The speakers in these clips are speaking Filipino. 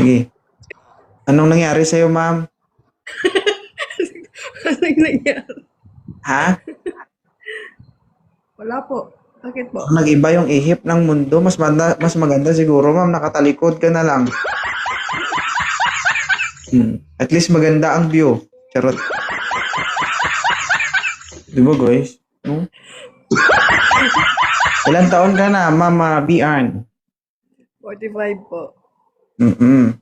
Sige. Anong nangyari sa'yo, ma'am? Anong nangyari? Ha? Wala po. Bakit po? Nag-iba yung ihip ng mundo. Mas maganda siguro, ma'am. Nakatalikod ka na lang. At least maganda ang view. Charot. Di ba, guys? No? Ilan taon ka na, Mama Bian? 45 po.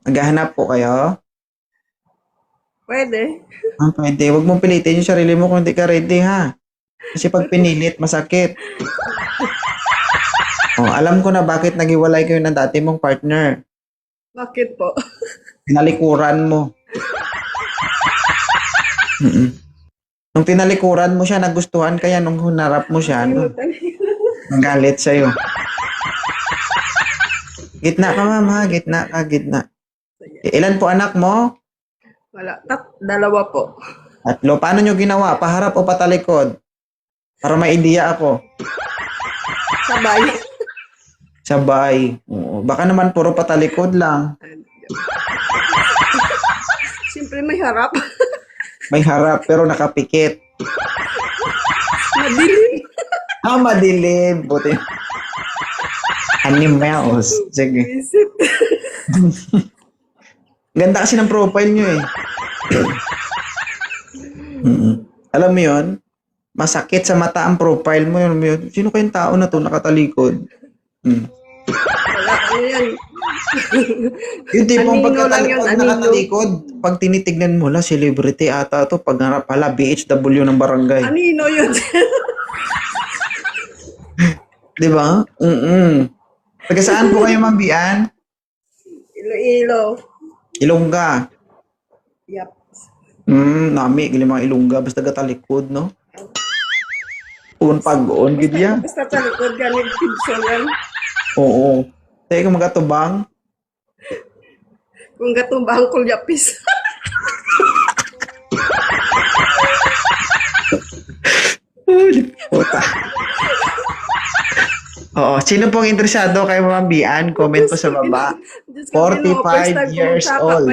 Naghahanap po kayo? Pwede. Pwede. Huwag mong pilitin yung sarili mo kung hindi ka ready, ha? Kasi pag pinilit, masakit. Alam ko na bakit naghiwalay kayo ng dati mong partner. Bakit po? Tinalikuran mo. Nung tinalikuran mo siya, nagustuhan kaya nung hunarap mo siya, nagalit sa'yo. Gitna ka, ma'am, ha? Gitna ka, gitna. Ilan po anak mo? Wala. Dalawa po. 3. Paano nyo ginawa? Paharap o patalikod? Para may idea ako. Sabay. Sabay. Oo. Baka naman puro patalikod lang. Siyempre may harap. May harap pero nakapikit. Madilim. Madilim. Buti. Animals. Sige. Visit. Ganda kasi ng profile nyo eh. Alam mo yun? Masakit sa mata ang profile mo yun. Sino kayong tao na to nakatalikod? Wala. Ano yan? Yung tipong Anino lang yun, pag anino. nakatalikod, pag tinitignan mo la, celebrity ata to. Pag harap pala, BHW ng barangay. Anino yun? Di ba? Taga saan po kayo, Ma'am Bian? Iloilo. Ilongga. Yep. Nami, gili mga Ilongga. Basta gatalikod, no? Pag-on, gidya. Basta talikod ka ni Pidsolan. Oo. Tayo kung magatubang. Kung gatumbang kulyapis. Puta. Oo. Sino pong interesado kay Ma'am Bian? Comment po sa baba. 45 years old.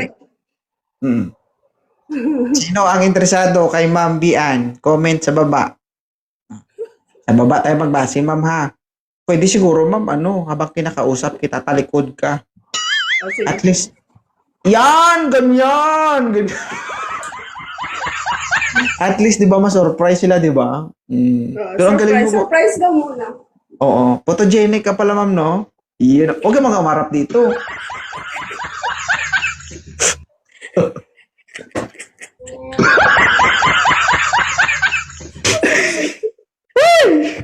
Sino ang interesado kay Ma'am Bian? Comment sa baba. Sa baba tayo magbase, ma'am, ha? Pwede siguro, ma'am, habang kinakausap kita, talikod ka. At least, yan! Ganyan! At least, di ba, ma-surprise sila, di ba? Pero ang galing mo po. Surprise daw muna. Oo. Photogenic ka pala, ma'am, no? Yan. Huwag ka mga umarap dito.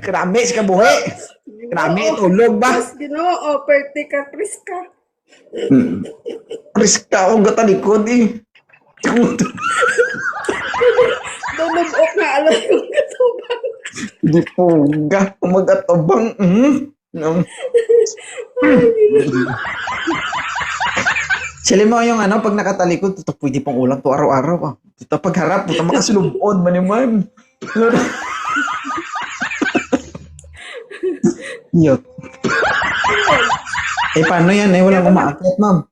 Krami, si kabuhi. Krami, tulog ba? Ginoo, perte ka, Priska. Riska akong gatalikod eh. Dumubok na alam yung katubang. Hindi po ga. Umagatobang. Sila mo yung pag nakatalikod, ito pwede pang ulam to araw-araw. Ito pagharap, ito makasulubod man naman. Yot. Paano yan Walang umaakit, ma'am.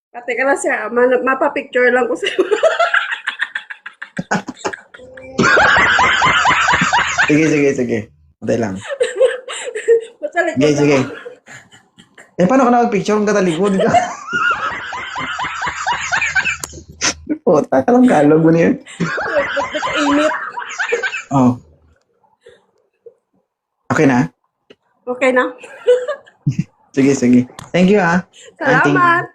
Pati ka na siya, mapapicture lang ko sa'yo. Sige. Patay lang. Matalik ko Sige. Paano ka nakapicture kung katalikod? Puta ka lang kalog mo niya. Init. Oh. Okay na? Okay na. Sige. Thank you, ha. Salamat.